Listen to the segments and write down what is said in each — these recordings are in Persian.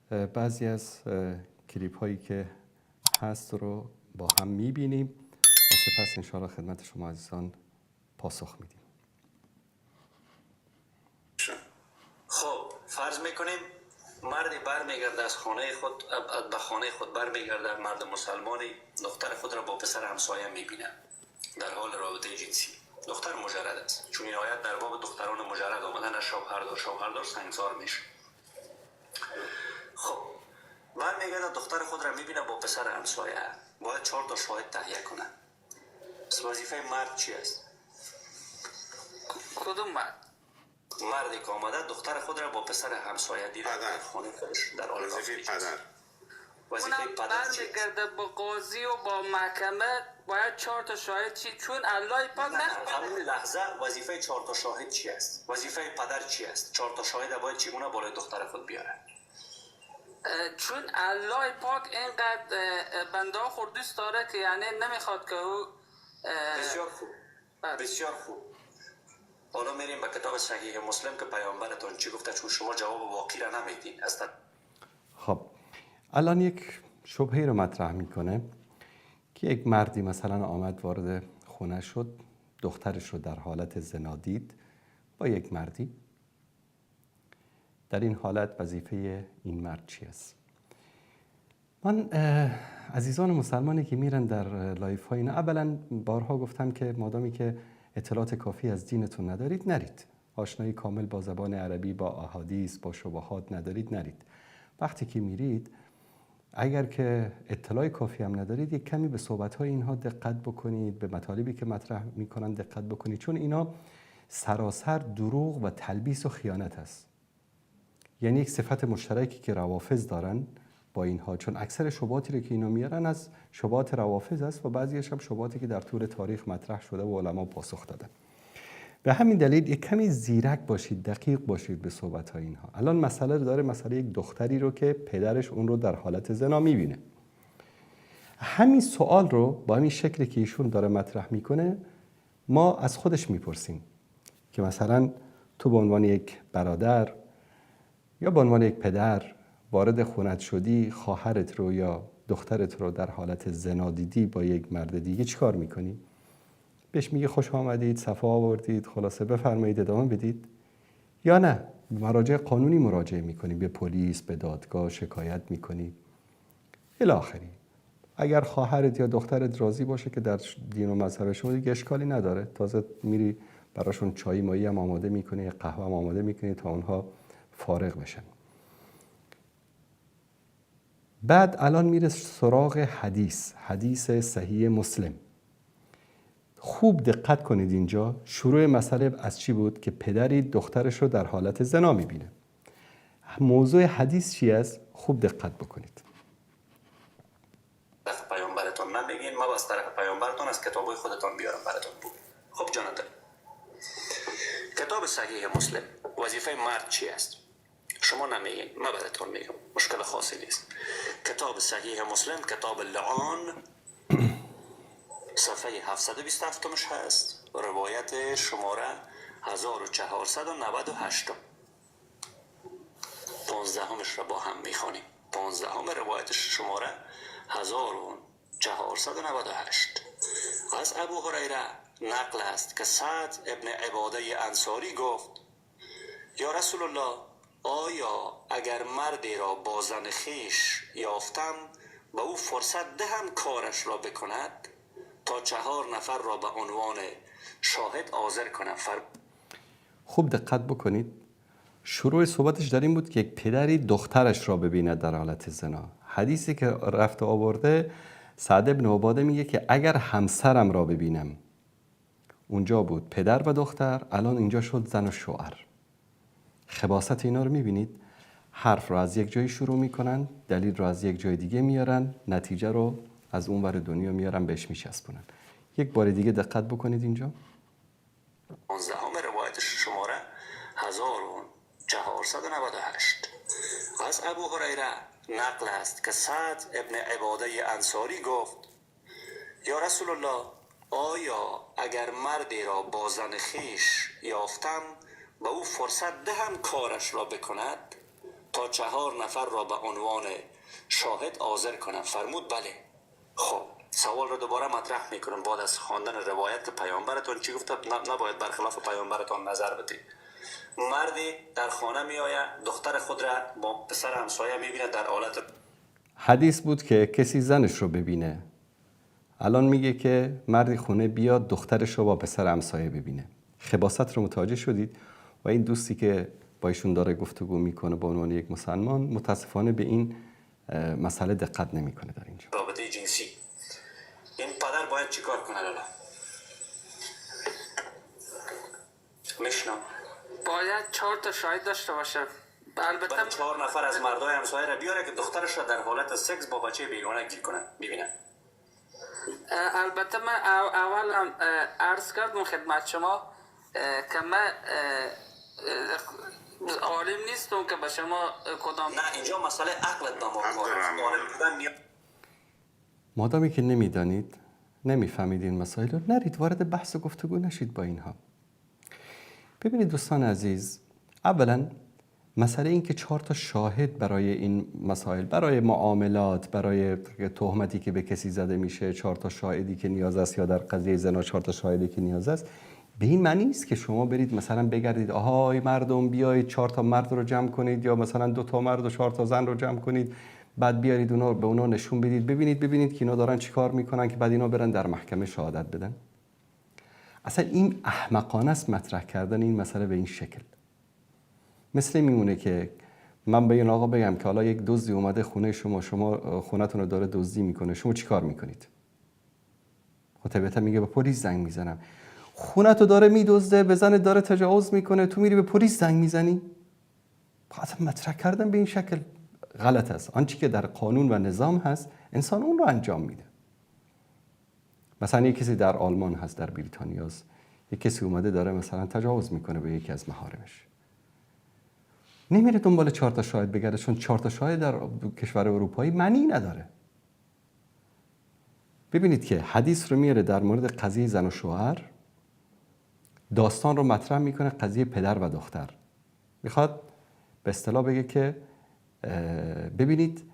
بعضی از کلیپ هایی که هست رو با هم میبینیم و سپس انشاءالله خدمت شما عزیزان پاسخ میدیم. خب فرض میکنیم مردی برمیگرده از خانه خود، به خانه خود برمیگرده، مرد مسلمانی دختر خود را با پسر همسایه میبینه در حال رابطه جنسی. دختر مجرد است، چون این آیت در باب دختران مجرد آمدن از شوهردار سنگسار میشه. خب برمیگرده دختر خود را میبینه با پسر همسایه، باید 4 تا شاهد تهیه کنه. پس وظیفه مرد چی است؟ کدوم مرد؟ مردی که آمده دختر خود را با پسر همسایه دیده در خانه خودش در حال وظیفه پدر. وظیفه پدر چی است؟ برمیگرده با قاضی و با محکمه باید 4 تا شاهد چی؟ چون الله پاک نه همون لحظه وظیفه 4 تا شاهد چی است؟ وظیفه پدر چی است؟ 4 تا شاهد باید چگونه بالای دختر خود بیاره؟ چون الله پاک اینقدر بنده ها خود دوست داره که یعنی نمیخواد که او بسیار خوب بسیار خوب. حالا میریم به کتاب صحیح مسلم که پیامبرتون چی گفته، چون شما جواب واقعی را نمیدین. خب الان یک شبهه رو مطرح میکنه که یک مردی مثلا آمد وارد خونه شد، دخترش رو در حالت زنا دید با یک مردی. در این حالت وظیفه این مرد چی است؟ من عزیزان مسلمانی که میرن در لایف های اینا، اولا بارها گفتم که مادامی که اطلاعات کافی از دینتون ندارید نرید، آشنایی کامل با زبان عربی، با احادیث، با شبهات ندارید نرید. وقتی که میرید اگر که اطلاع کافی هم ندارید یک کمی به صحبت‌های اینها دقت بکنید، به مطالبی که مطرح میکنن دقت بکنید، چون اینا سراسر دروغ و تلبیس و خیانت است. یعنی یک صفت مشترکی که روافض دارن با اینها، چون اکثر شبهاتی رو که اینا میارن از شبهات روافض است و بعضیش هم شبهاتی که در طول تاریخ مطرح شده و علما پاسخ دادن. به همین دلیل یک کمی زیرک باشید، دقیق باشید به صحبت‌های اینها. الان مسئله داره، مسئله یک دختری رو که پدرش اون رو در حالت زنا میبینه. همین سوال رو با همین شکلی که ایشون داره مطرح میکنه ما از خودش میپرسیم که مثلا تو به عنوان یک برادر یا به عنوان یک پدر وارد خونت شدی، خواهرت رو یا دخترت رو در حالت زنا دیدی با یک مرد دیگه، چیکار میکنی؟ بهش میگه خوش آمدید، صفا آوردید، خلاصه بفرمایید ادامه بدید، یا نه مراجع قانونی مراجعه میکنی، به پلیس، به دادگاه شکایت میکنی الی آخری. اگر خواهرت یا دخترت راضی باشه که در دین و مذهب شما دیگه اشکالی نداره، تازه میری براشون چای مایی هم آماده میکنی، قهوه هم آماده میکنی تا اونها فارغ بشن. بعد الان میره سراغ حدیث صحیح مسلم. خوب دقت کنید، اینجا شروع مسئله از چی بود؟ که پدری دخترش رو در حالت زنا میبینه. موضوع حدیث چی است؟ خوب دقت بکنید. پیامبرتون نمیگین، ما از طرف پیامبرتون از کتابای خودتون بیارم براتون بود. خب جانتون، کتاب صحیح مسلم وظیفه مرد چی است؟ شما نمیگین، ما براتون میگم، مشکل خاصی نیست. کتاب صحیح مسلم کتاب لعان صفحه 727 هست، روایت شماره 1498. 15 را با هم میخوانیم. 15 روایت شماره 1498 از ابو هریره نقل است که سعد ابن عباده انصاری گفت: یا رسول الله، آیا اگر مردی را با زن خویش یافتم به او فرصت دهم کارش را بکند تا 4 نفر را به عنوان شاهد حاضر کنم؟ خوب دقت بکنید، شروع صحبتش در این بود که یک پدری دخترش را ببیند در حالت زنا. حدیثی که رفت آورده سعد ابن عباده میگه که اگر همسرم را ببینم، اونجا بود پدر و دختر، الان اینجا شد زن و شوهر. خباثت اینا رو میبینید، حرف رو از یک جایی شروع میکنن، دلیل رو از یک جای دیگه میارن، نتیجه رو از اون ور دنیا میارن بهش میچسبونن. یک بار دیگه دقت بکنید اینجا. 15 روایت شماره 1498 از ابو هریره نقل است که سعد ابن عباده انصاری گفت: یا رسول الله، آیا اگر مردی را با زن خویش یافتم به او فرصت دهم کارش را بکند تا 4 نفر را به عنوان شاهد حاضر کنم. فرمود بله. خب سوال رو دوباره مطرح میکنم بعد از خواندن روایت که پیامبرتون چی گفته؟ نباید برخلاف پیامبرتون نظر بدید. مردی در خانه می آید دختر خود را با پسر همسایه میبینه در حالت حدیث بود که کسی زنش رو ببینه. الان میگه که مردی خونه بیاد دخترش رو با پسر همسایه ببینه. خباثت رو متوجه شدید؟ و این دوستی که با ایشون داره گفتگو میکنه به عنوان یک مسلمان متاسفانه به این مسئله دقت نمیکنه در اینجا. رابطه جنسی. این پدر باید چیکار کنه لالا؟ میشنم. باید 4 تا شاهد داشته باشه. البته باید 4 نفر از مردای همسایه را بیاره که دخترش را در حالت سکس با بچه بیگانه گیر کنن ببینن. البته من اول هم عرض کردم خدمت شما که من عالم نیستم که به شما کدام نه اینجا مسئله عقلت به ما کاره. مادامی که نمیدانید نمیفهمید این مسائل رو نرید وارد بحث و گفتگو نشید با اینها. ببینید دوستان عزیز، اولا مسئله این که 4 تا شاهد برای این مسائل، برای معاملات، برای تهمتی که به کسی زده میشه 4 تا شاهدی که نیاز است، یا در قضیه زنا 4 تا شاهدی که نیاز است، به این معنی نیست که شما برید مثلا بگردید آهای مردم بیایید 4 تا مرد رو جمع کنید، یا مثلا 2 تا مرد و 4 تا زن رو جمع کنید، بعد بیارید اونا به اونا نشون بدید ببینید که اینا دارن چیکار میکنن که بعد اینا برن در محکمه شهادت بدن. اصلا این احمقانه است مطرح کردن این مسئله به این شکل. مثل میمونه که من به این آقا بگم که حالا یک دزدی اومده خونه شما خونتون رو داره دزدی میکنه، شما چیکار میکنید؟ خب طبیعتا میگه به پلیس زنگ میزنم. خونتو داره میدزده، به زن داره تجاوز میکنه، تو میری به پلیس زنگ میزنی؟ اصلا مطرح کردن به این شکل غلط است. آنچه که در قانون و نظام هست انسان اون رو انجام میده. مثلا یک کسی در آلمان هست، در بریتانیا است، یک کسی اومده داره مثلا تجاوز میکنه به یکی از محارمش، نمیره دنبال 4 تا شاهد بگرده، چون 4 تا شاهد در کشور اروپایی معنی نداره. ببینید که حدیث رو میاره در مورد قضیه زن و شوهر، داستان رو مطرح میکنه قضیه پدر و دختر. میخواد به اصطلاح بگه که ببینید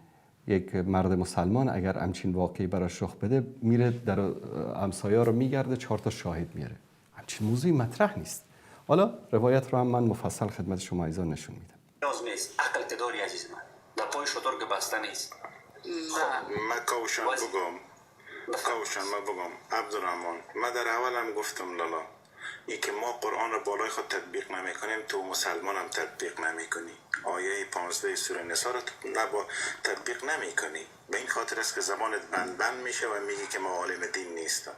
یک مرد مسلمان اگر همچین واقعی براش رخ بده میره در همسایه رو میگرده 4 تا شاهد میاره. همچین موضوعی مطرح نیست. حالا روایت رو هم من مفصل خدمت شما ایزان نشون میدم. نیاز نیست. عقل که داری عزیز من در پای شطور که بسته نیست. ما کوشن بگم عبدالرحمن، ما در اول هم گفتم لالا ای که ما قرآن رو بالای خود تطبیق نمی کنیم، تو مسلمان هم تطبیق نمی کنی. آیه 15 سوره نساء رو تطبیق نمی کنی. به این خاطر است که زبانت بند میشه و میگی که ما عالم دین نیستم.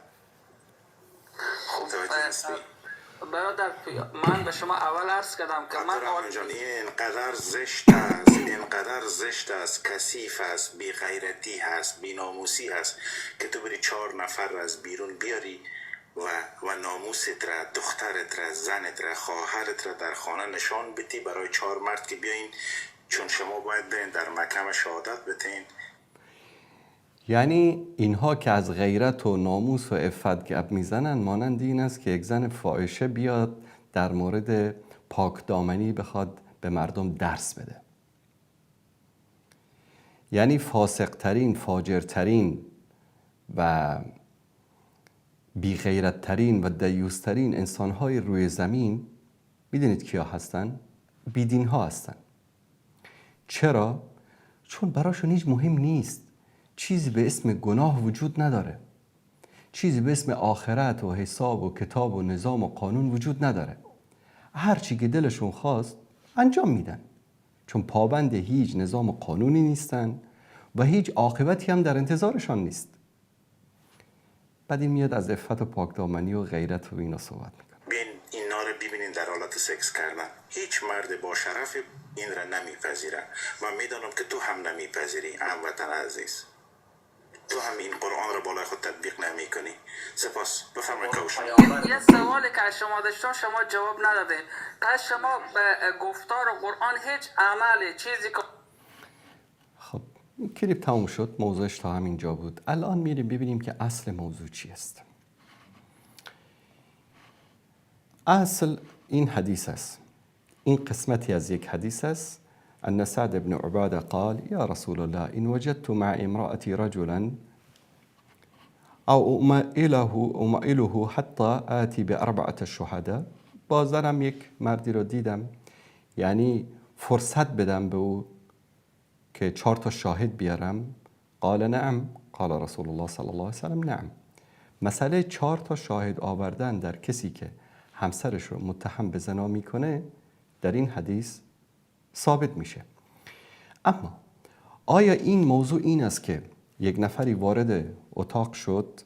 برادر من به شما اول عرض کردم که من جان این اینقدر زشت است، کثیف است، بی غیرتی هست، بی ناموسی هست که تو بری 4 نفر را از بیرون بیاری و ناموست را، دخترت را، زنت را، خواهرت را در خانه نشان بدی برای 4 مرد که بیاین، چون شما باید برین در محکمه شهادت بدین. یعنی اینها که از غیرت و ناموس و عفت گپ میزنن مانند این است که یک زن فاحشه بیاد در مورد پاک دامنی بخواد به مردم درس بده. یعنی فاسقترین، فاجرترین و بیغیرتترین و دیوسترین انسانهای روی زمین میدونید کیا هستن؟ بیدینها هستن. چرا؟ چون براشون هیچ مهم نیست. چیزی به اسم گناه وجود نداره. چیزی به اسم آخرت و حساب و کتاب و نظام و قانون وجود نداره. هر چی که دلشون خواست انجام میدن، چون پابند هیچ نظام و قانونی نیستن و هیچ عاقبتی هم در انتظارشان نیست. بعد این میاد از عفت و پاکدامنی و غیرت و اینا صحبت میکنه. بین اینا رو ببینین در حالت سکس کردن. هیچ مرد با شرف این را نمیپذیره و میدانم که تو هم نمیپذیری. هموطن عزیز، تو هم این قرآن رو بالای خود تطبیق نمی کنی. سپاس. بفرمایید کوشن. یه سوالی که شما داشتم شما جواب ندادین. پس شما به گفتار قرآن هیچ عملی چیزی که خب کلیپ تموم شد، موضوعش تا همین جا بود. الان میریم ببینیم که اصل موضوع چی است. اصل این حدیث است. این قسمتی از یک حدیث است أن سعد بن عبادة قال يا رسول الله إن وجدت مع امرأتي رجلا أو أمائله حتى آتي ب4 شهداء. با زنم یک مردی رو دیدم، یعنی فرصت بدم به او که 4 شاهد بیارم. قال نعم. قال رسول الله صلی الله علیه وسلم نعم. مسئله 4 شاهد آوردن در کسی که همسرش رو متهم به زنا میکنه در این حدیث ثابت میشه. اما آیا این موضوع این است که یک نفری وارد اتاق شد،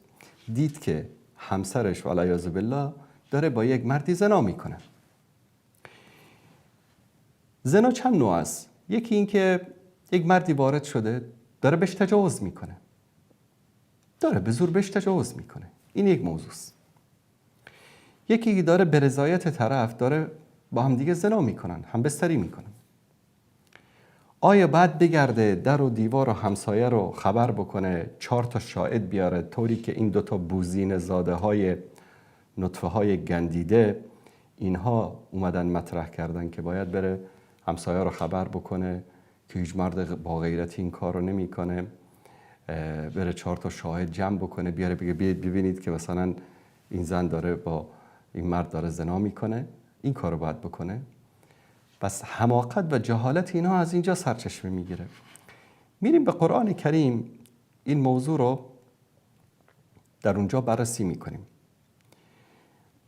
دید که همسرش والعیاذ بالله داره با یک مردی زنا میکنه؟ زنا چند نوع است؟ یکی این که یک مردی وارد شده داره بهش تجاوز میکنه، داره به زور بهش تجاوز میکنه، این یک موضوع است. یکی داره به رضایت طرف داره با هم دیگه زنا میکنن، همبستری میکنن. آیا بعد بگرده در و دیوار و همسایه رو خبر بکنه، 4 شاهد بیاره، طوری که این 2 بوزین زاده های نطفه های گندیده اینها اومدن مطرح کردن که باید بره همسایه رو خبر بکنه که هیچ مرد با غیرتی این کار رو نمی کنه، بره 4 شاهد جمع بکنه بیاره بگه ببینید که مثلا این زن داره با این مرد داره زنا میکنه، این کار رو باید بکنه؟ پس حماقت و جهالت اینها از اینجا سرچشمه میگیره. میریم به قرآن کریم، این موضوع رو در اونجا بررسی میکنیم.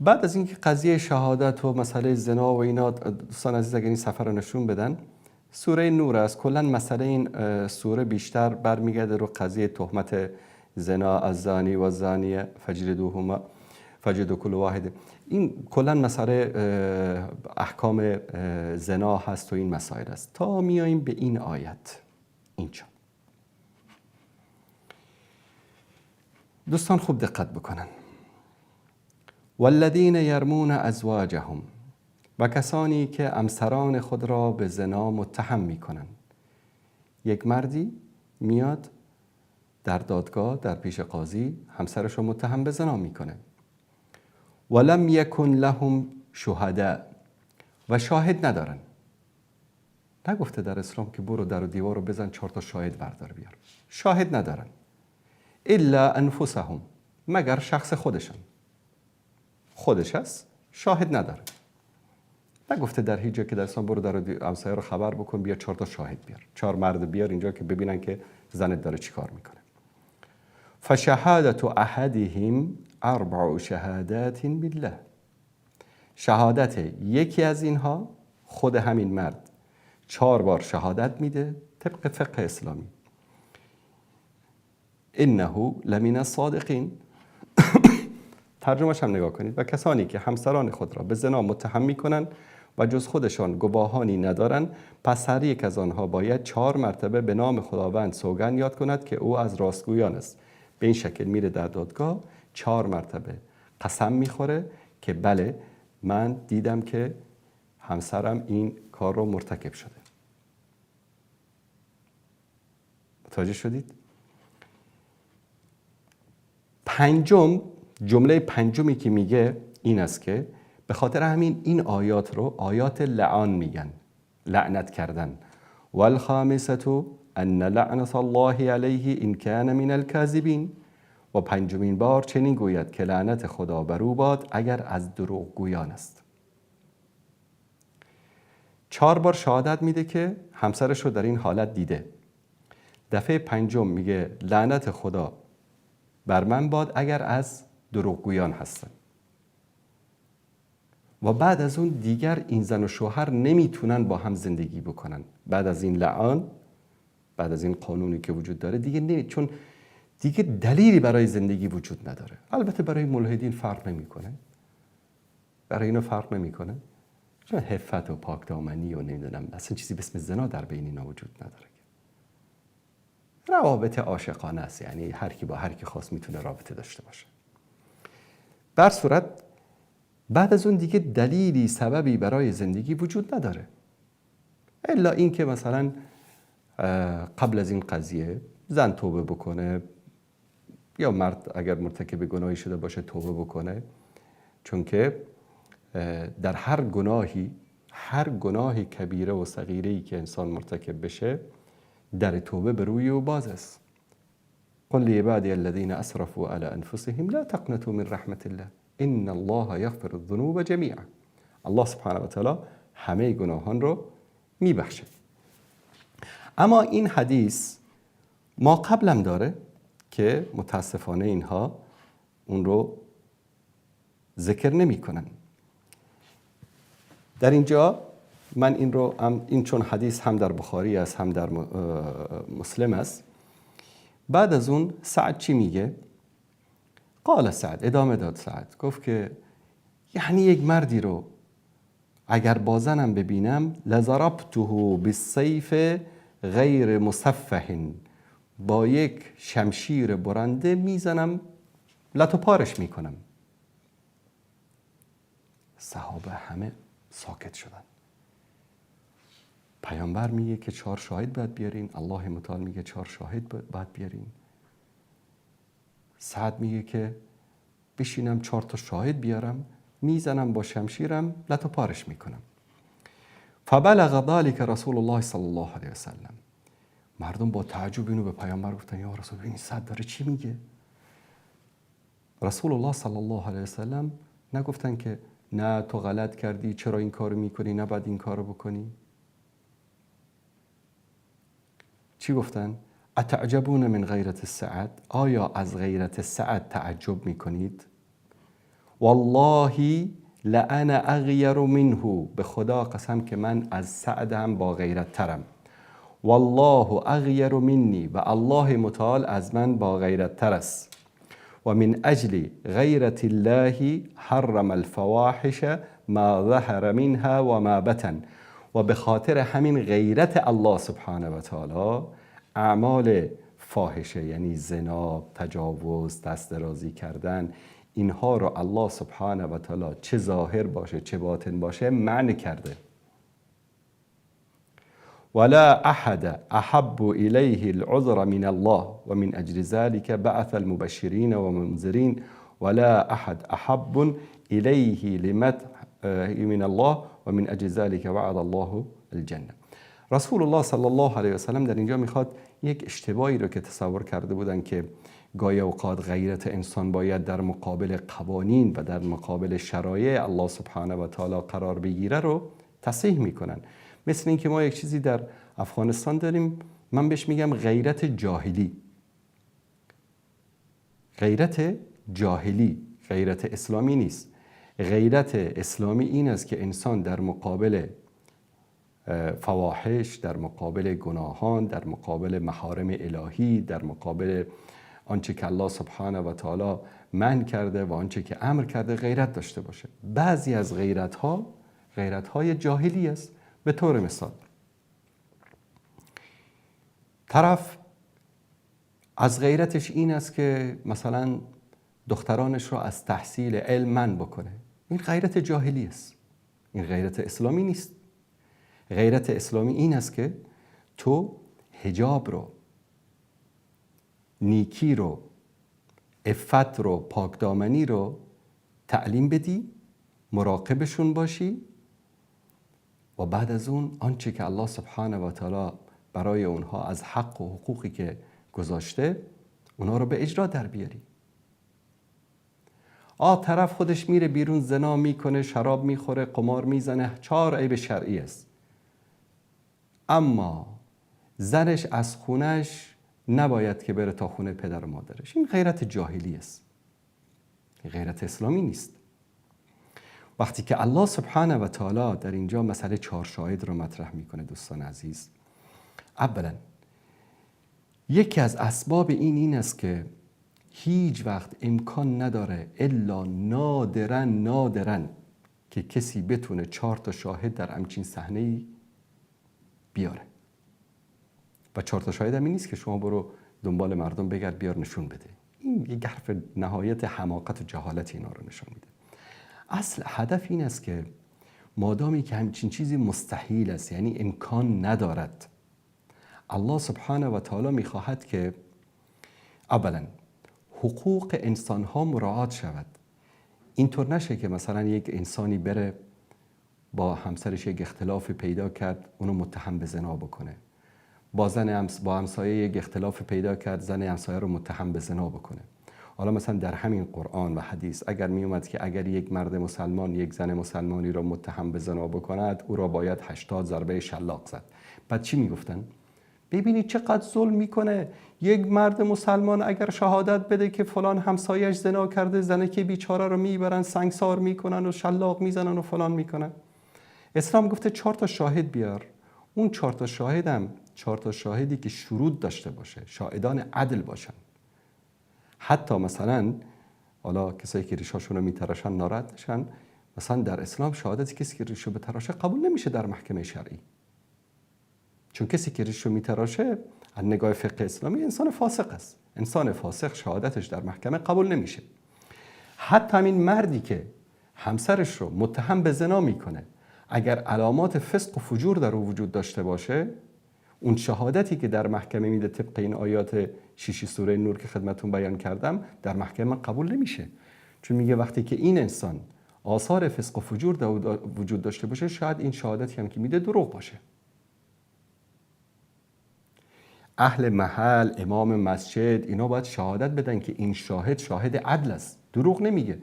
بعد از اینکه قضیه شهادت و مسئله زنا و اینا، دوستان عزیز اگر این صفحه رو نشون بدن، سوره نور است. کلا مسئله این سوره بیشتر برمیگرده رو قضیه تهمت زنا، از زانی و زانیه فجلدوا كل واحد. این کلا مسئله احکام زنا هست و این مسائل است. تا میاییم به این آیت اینجا، دوستان خوب دقت بکنن. والذین یرمون ازواجهم، و کسانی که همسران خود را به زنا متهم میکنن. یک مردی میاد در دادگاه در پیش قاضی همسرش رو متهم به زنا میکنه. ولم یکن لهم شهداء، و شاهد ندارن. نگفته در اسلام که برو در و دیوار رو بزن 4 شاهد بردار بیار. شاهد ندارن. الا انفسهم، مگر شخص خودشان. خودش هست، شاهد نداره. نگفته در هیچ جا که در اسلام برو در همسایه رو خبر بکن بیا 4 شاهد بیار، 4 مرد بیار اینجا که ببینن که زنت داره چی کار میکنه. فشهادت احدهم 4 شهادات بالله، شهادت یکی از اینها، خود همین مرد 4 بار شهادت میده طبق فقه اسلامی. انه لمن الصادقین. ترجمهش هم نگاه کنید. و کسانی که همسران خود را به زنا متهم میکنن و جز خودشان گواهانی ندارن، پس هر یک از آنها باید 4 مرتبه به نام خداوند سوگند یاد کند که او از راستگویان است. به این شکل میره در دادگاه 4 مرتبه قسم میخوره که بله من دیدم که همسرم این کار رو مرتکب شده. متوجه شدید؟ جمله پنجمی که میگه این است که به خاطر همین این آیات رو آیات لعان میگن، لعنت کردن. والخامسة ان لعنت الله علیه ان کان من الکاذبین، و 5مین بار چنین گوید که لعنت خدا بر او باد اگر از دروغگویان است. 4 بار شهادت میده که همسرش رو در این حالت دیده. دفعه 5 میگه لعنت خدا بر من باد اگر از دروغگویان هستن. و بعد از اون دیگر این زن و شوهر نمیتونن با هم زندگی بکنن. بعد از این لعان، بعد از این قانونی که وجود داره دیگه چون دیگه دلیلی برای زندگی وجود نداره. البته برای ملحدین فرق نمیکنه، برای اینا فرق نمیکنه، چون حفت و پاکدامنی و نمیدونم اصلا چیزی به اسم زنا در بین اینا وجود نداره. روابط عاشقانه است، یعنی هر کی با هر کی خواست میتونه رابطه داشته باشه. بر صورت بعد از اون دیگه دلیلی سببی برای زندگی وجود نداره، الا این که مثلا قبل از این قضیه زن توبه بکنه یا مرد اگر مرتکب گناهی شده باشه توبه بکنه، چون که در هر گناهی هر گناه کبیره و صغیره‌ای که انسان مرتکب بشه در توبه به روی او باز است. قل لعبادی الذین اسرفوا علی انفسهم لا تقنطوا من رحمت الله ان الله یغفر الذنوب جمیعا. الله سبحانه و تعالی همه گناهان رو میبخشه. اما این حدیث ما قبلم داره که متاسفانه اینها اون رو ذکر نمی کنن. در اینجا من این چون حدیث هم در بخاری است هم در مسلم است. بعد از اون سعد چی میگه؟ قال سعد، ادامه داد سعد، گفت که یعنی یک مردی رو اگر با زنم ببینم لضربته بالسیف غیر مصفح، با یک شمشیر برنده میزنم، لط و پارش میکنم. صحابه همه ساکت شدن. پیامبر میگه که 4 شاهد باید بیارین، الله متعال میگه 4 شاهد باید بیارین. سعد میگه که بشینم 4 تا شاهد بیارم، میزنم با شمشیرم، لط و پارش میکنم. فبلغ ذلك رسول الله صلی الله علیه وسلم. مردم با تعجب اینو به پیامبر گفتن یا رسول الله این سعد داره چی میگه؟ رسول الله صلی الله علیه وسلم نگفتن که نه تو غلط کردی، چرا این کارو میکنی، نباید این کارو بکنی. چی گفتن؟ اتعجبون من غیرت سعد، آیا از غیرت سعد تعجب میکنید؟ والله لأنا اغیر منه، به خدا قسم که من از سعد هم با غیرت ترم. والله اغیر منی، و الله متعال از من با غیرت تر است. و من اجل غیرت الله حرم الفواحش ما ظهر منها و ما بطن، و به خاطر همین غیرت الله سبحانه و تعالی اعمال فاحشه یعنی زنا، تجاوز، دست درازی کردن، اینها رو الله سبحانه و تعالی چه ظاهر باشه چه باطن باشه منع کرده. ولا احد احب الیه العذر من الله و من اجل ذلك بعث المبشرین و منذرین ولا احد احب الیه لمدح من الله و من اجل ذلك وعد الله الجنه. رسول الله صلی الله علیه و سلم در اینجا میخواد یک اشتباهی رو که تصور کرده بودن که گاهی اوقات غیرت انسان باید در مقابل قوانین و در مقابل شرایع الله سبحانه و تعالی قرار بگیره رو تصحیح میکنن. مثل این که ما یک چیزی در افغانستان داریم، من بهش میگم غیرت جاهلی. غیرت جاهلی، غیرت اسلامی نیست. غیرت اسلامی این است که انسان در مقابل فواحش، در مقابل گناهان، در مقابل محارم الهی، در مقابل آنچه که الله سبحانه و تعالی منع کرده و آنچه که امر کرده غیرت داشته باشه. بعضی از غیرت‌های جاهلی است. به طور مثال طرف از غیرتش این است که مثلا دخترانش رو از تحصیل علم منع بکنه. این غیرت جاهلی است. این غیرت اسلامی نیست. غیرت اسلامی این است که تو حجاب رو، نیکی رو، عفت رو، پاکدامنی رو تعلیم بدی، مراقبشون باشی و بعد از اون آنچه که الله سبحانه و تعالی برای اونها از حق و حقوقی که گذاشته اونها رو به اجرا در بیاری. طرف خودش میره بیرون زنا میکنه، شراب میخوره، قمار میزنه، 4 عیب شرعی است. اما زنش از خونش نباید که بره تا خونه پدر و مادرش. این غیرت جاهلی است. غیرت اسلامی نیست. وقتی که الله سبحانه و تعالی در اینجا مسئله 4 شاهد رو مطرح میکنه دوستان عزیز، اولا یکی از اسباب این است که هیچ وقت امکان نداره الا نادرا که کسی بتونه 4 تا شاهد در همچین صحنه‌ای بیاره. و 4 تا شاهد هم این نیست که شما برو دنبال مردم بگرد بیار نشون بده. این یک حرف نهایت حماقت و جهالت اینا رو نشون میده. اصل هدف این است که مادامی که همچین چیزی مستحیل است، یعنی امکان ندارد، الله سبحانه و تعالی میخواهد که اولا حقوق انسان ها مراعات شود. اینطور نشه که مثلا یک انسانی بره با همسرش یک اختلاف پیدا کرد، اونو متهم به زنا بکنه. با همسایه یک اختلاف پیدا کرد، زن همسایه رو متهم به زنا بکنه. حالا مثلا در همین قرآن و حدیث اگر می اومد که اگر یک مرد مسلمان یک زن مسلمانی را متهم به زنا بکند، او را باید 80 ضربه شلاق زد. بعد چی میگفتن؟ ببینید چقدر ظلم میکنه. یک مرد مسلمان اگر شهادت بده که فلان همسایش زنا کرده، زنه که بیچاره رو میبرن سنگسار میکنن و شلاق میزنن و فلان میکنن. اسلام گفته 4 تا شاهد بیار. اون 4 تا شاهدم 4 تا شاهدی که شروط داشته باشه، شاهدان عدل باشن. حتی مثلا حالا کسایی که ریشاشون رو میتراشن ناراحت نشن، مثلا در اسلام شهادت کسی که ریشو بتراشه قبول نمیشه در محکمه شرعی. چون کسی که ریشو میتراشه از نگاه فقه اسلامی انسان فاسق است. انسان فاسق شهادتش در محکمه قبول نمیشه. حتی همین مردی که همسرش رو متهم به زنا میکنه، اگر علامات فسق و فجور در او وجود داشته باشه، اون شهادتی که در محکمه میده طبق این آیات 6 سوره نور که خدمتون بیان کردم در محکمه قبول نمیشه. چون میگه وقتی که این انسان آثار فسق و فجور در وجود داشته باشه، شاید این شهادتی هم که میده دروغ باشه. اهل محل، امام مسجد، اینا باید شهادت بدن که این شاهد عدل است، دروغ نمیگه.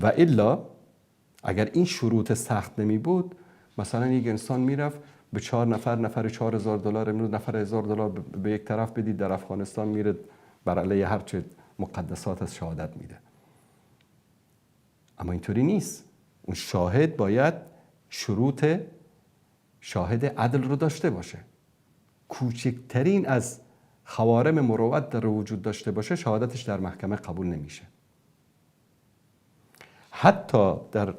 و الا اگر این شروط سخت نمی بود، مثلا یک انسان میرفت به 4 نفر $4000 امروز نفر $1000 به یک طرف بدید، در افغانستان میره بر علیه هر چه مقدسات از شهادت میده. اما اینطوری نیست. اون شاهد باید شروط شاهد عدل رو داشته باشه. کوچکترین از خوارم مروت در وجود داشته باشه، شهادتش در محکمه قبول نمیشه. حتی در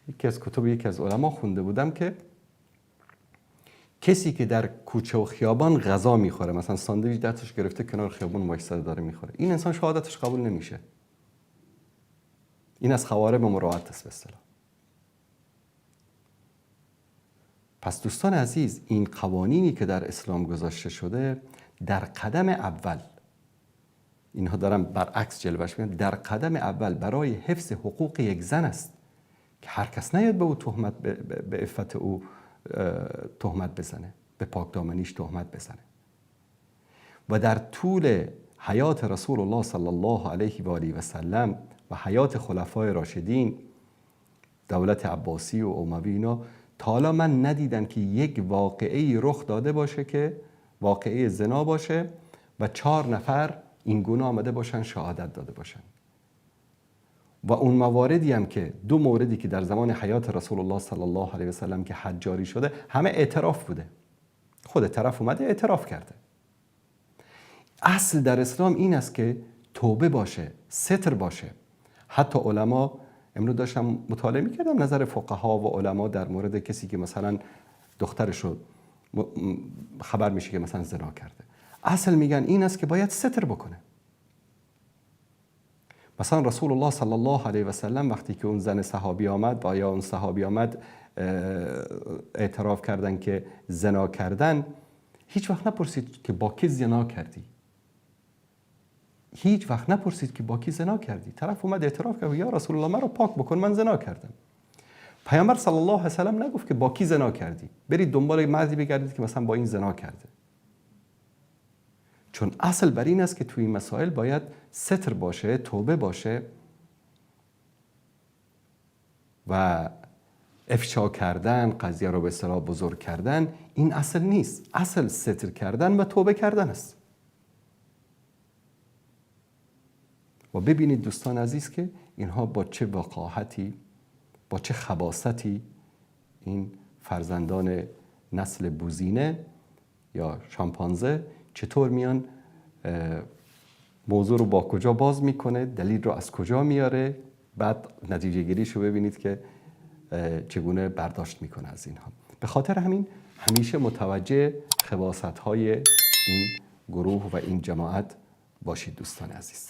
یکی از کتب یکی از علما خونده بودم که کسی که در کوچه و خیابان غذا میخوره، مثلا ساندویچ دستش گرفته کنار خیابون وایساده داره میخوره، این انسان شهادتش قبول نمیشه. این از خوارم مروت است به اصطلاح. پس دوستان عزیز، این قوانینی که در اسلام گذاشته شده در قدم اول، اینها دارم برعکس جلوش میگم، در قدم اول برای حفظ حقوق یک زن است که هر کس نیاد به او تهمت به عفت او تهمت بزنه، به پاکدامنیش تهمت بزنه. و در طول حیات رسول الله صلی الله علیه و آله و سلم و حیات خلفای راشدین، دولت عباسی و اموی، اینا تا حالا من ندیدم که یک واقعه رخ داده باشه که واقعه زنا باشه و 4 نفر این گونه آمده باشن شهادت داده باشن. و اون مواردی هم که 2 موردی که در زمان حیات رسول الله صلی الله علیه و سلم که حد جاری شده، همه اعتراف بوده. خود طرف اومده اعتراف کرده. اصل در اسلام این است که توبه باشه، ستر باشه. حتی علما، امروز داشتم مطالعه می‌کردم نظر فقها و علما در مورد کسی که مثلا دخترش رو خبر میشه که مثلا زنا کرده. اصل میگن این است که باید ستر بکنه. مثلا رسول الله صلی الله علیه و سلم وقتی که اون زن صحابی آمد و یا اون صحابی آمد اعتراف کردن که زنا کردن، هیچ وقت نپرسید که با کی زنا کردی. هیچ وقت نپرسید که با کی زنا کردی. طرف اومد اعتراف کرد یا رسول الله مرا پاک بکن، من زنا کردم. پیامبر صلی الله علیه و سلم نگفت که با کی زنا کردی، برید دنبال مردی بگردید که مثلا با این زنا کرده. چون اصل بر این است که توی این مسائل باید ستر باشه، توبه باشه و افشا کردن، قضیه رو به اصطلاح بزرگ کردن، این اصل نیست. اصل ستر کردن و توبه کردن است. و ببینید دوستان عزیز که اینها با چه وقاحتی، با چه خباثتی این فرزندان نسل بوزینه یا شامپانزه چطور میان موضوع رو با کجا باز میکنه، دلیل رو از کجا میاره، بعد نتیجه گیریش رو ببینید که چگونه برداشت میکنه از اینها. به خاطر همین همیشه متوجه خباثت‌های این گروه و این جماعت باشید دوستان عزیز.